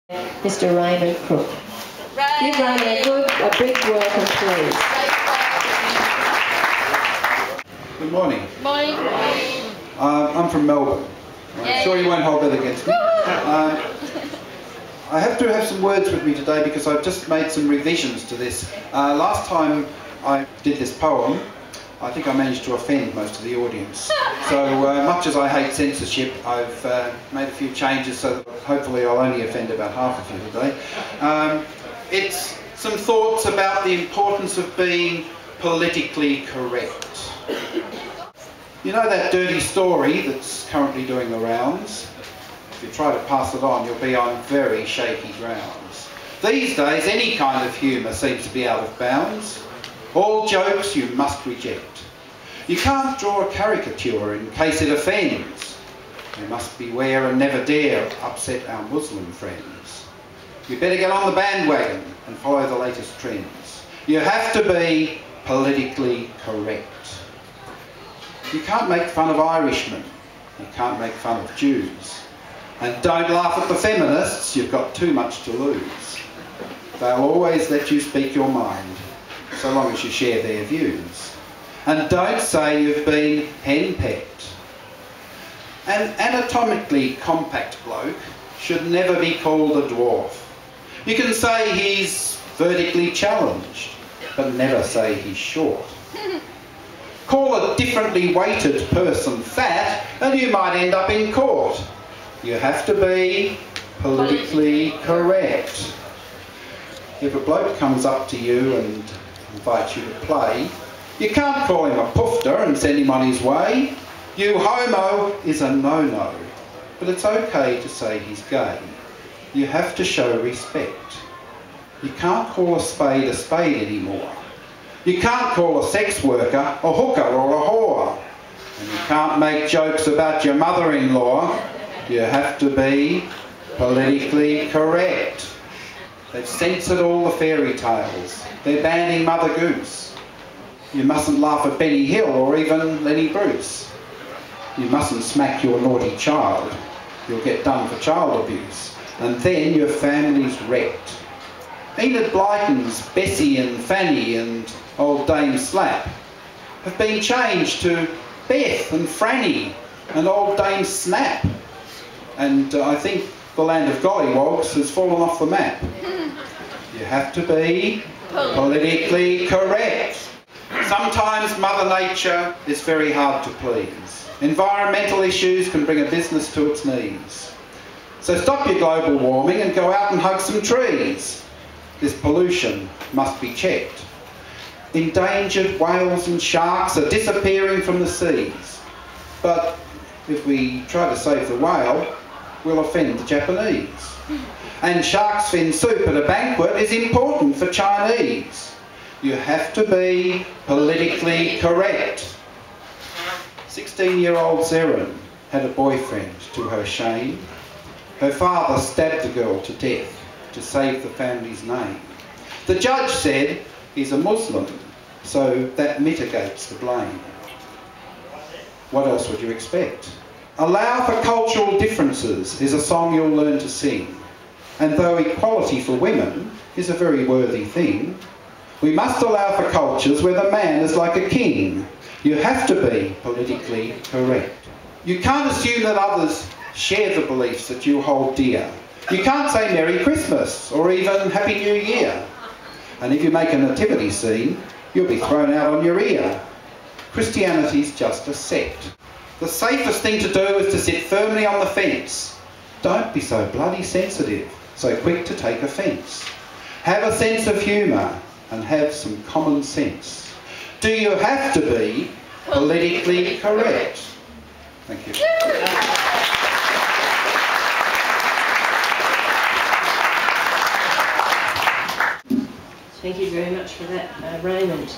Mr. Raymond Crook. Give Raymond a big welcome, please. Good morning. Morning. I'm from Melbourne. I'm sure you won't hold that against me. I have to have some words with me today because I've just made some revisions to this. Last time I did this poem, I think I managed to offend most of the audience. So much as I hate censorship, I've made a few changes so that hopefully I'll only offend about half of you today. It's some thoughts about the importance of being politically correct. You know that dirty story that's currently doing the rounds? If you try to pass it on, you'll be on very shaky grounds. These days, any kind of humour seems to be out of bounds. All jokes you must reject. You can't draw a caricature in case it offends. You must beware and never dare upset our Muslim friends. You better get on the bandwagon and follow the latest trends. You have to be politically correct. You can't make fun of Irishmen. You can't make fun of Jews. And don't laugh at the feminists, you've got too much to lose. They'll always let you speak your mind, so long as you share their views. And don't say you've been henpecked. An anatomically compact bloke should never be called a dwarf. You can say he's vertically challenged, but never say he's short. Call a differently weighted person fat and you might end up in court. You have to be politically correct. If a bloke comes up to you and invites you to play, you can't call him a poofter and send him on his way. You homo is a no-no, but it's okay to say he's gay. You have to show respect. You can't call a spade anymore. You can't call a sex worker a hooker or a whore. And you can't make jokes about your mother-in-law. You have to be politically correct. They've censored all the fairy tales. They're banning Mother Goose. You mustn't laugh at Benny Hill or even Lenny Bruce. You mustn't smack your naughty child. You'll get done for child abuse. And then your family's wrecked. Enid Blyton's Bessie and Fanny and old Dame Slap have been changed to Beth and Franny and old Dame Snap. And I think the land of gollywogs has fallen off the map. You have to be politically correct. Sometimes Mother Nature is very hard to please. Environmental issues can bring a business to its knees. So stop your global warming and go out and hug some trees. This pollution must be checked. Endangered whales and sharks are disappearing from the seas. But if we try to save the whale, we'll offend the Japanese. And shark's fin soup at a banquet is important for Chinese. You have to be politically correct. 16-year-old Zeren had a boyfriend to her shame. Her father stabbed the girl to death to save the family's name. The judge said he's a Muslim, so that mitigates the blame. What else would you expect? Allow for cultural differences is a song you'll learn to sing. And though equality for women is a very worthy thing, we must allow for cultures where the man is like a king. You have to be politically correct. You can't assume that others share the beliefs that you hold dear. You can't say Merry Christmas or even Happy New Year. And if you make a nativity scene, you'll be thrown out on your ear. Christianity's just a sect. The safest thing to do is to sit firmly on the fence. Don't be so bloody sensitive, so quick to take offence. Have a sense of humour and have some common sense. Do you have to be politically correct? Thank you. Thank you very much for that, Raymond.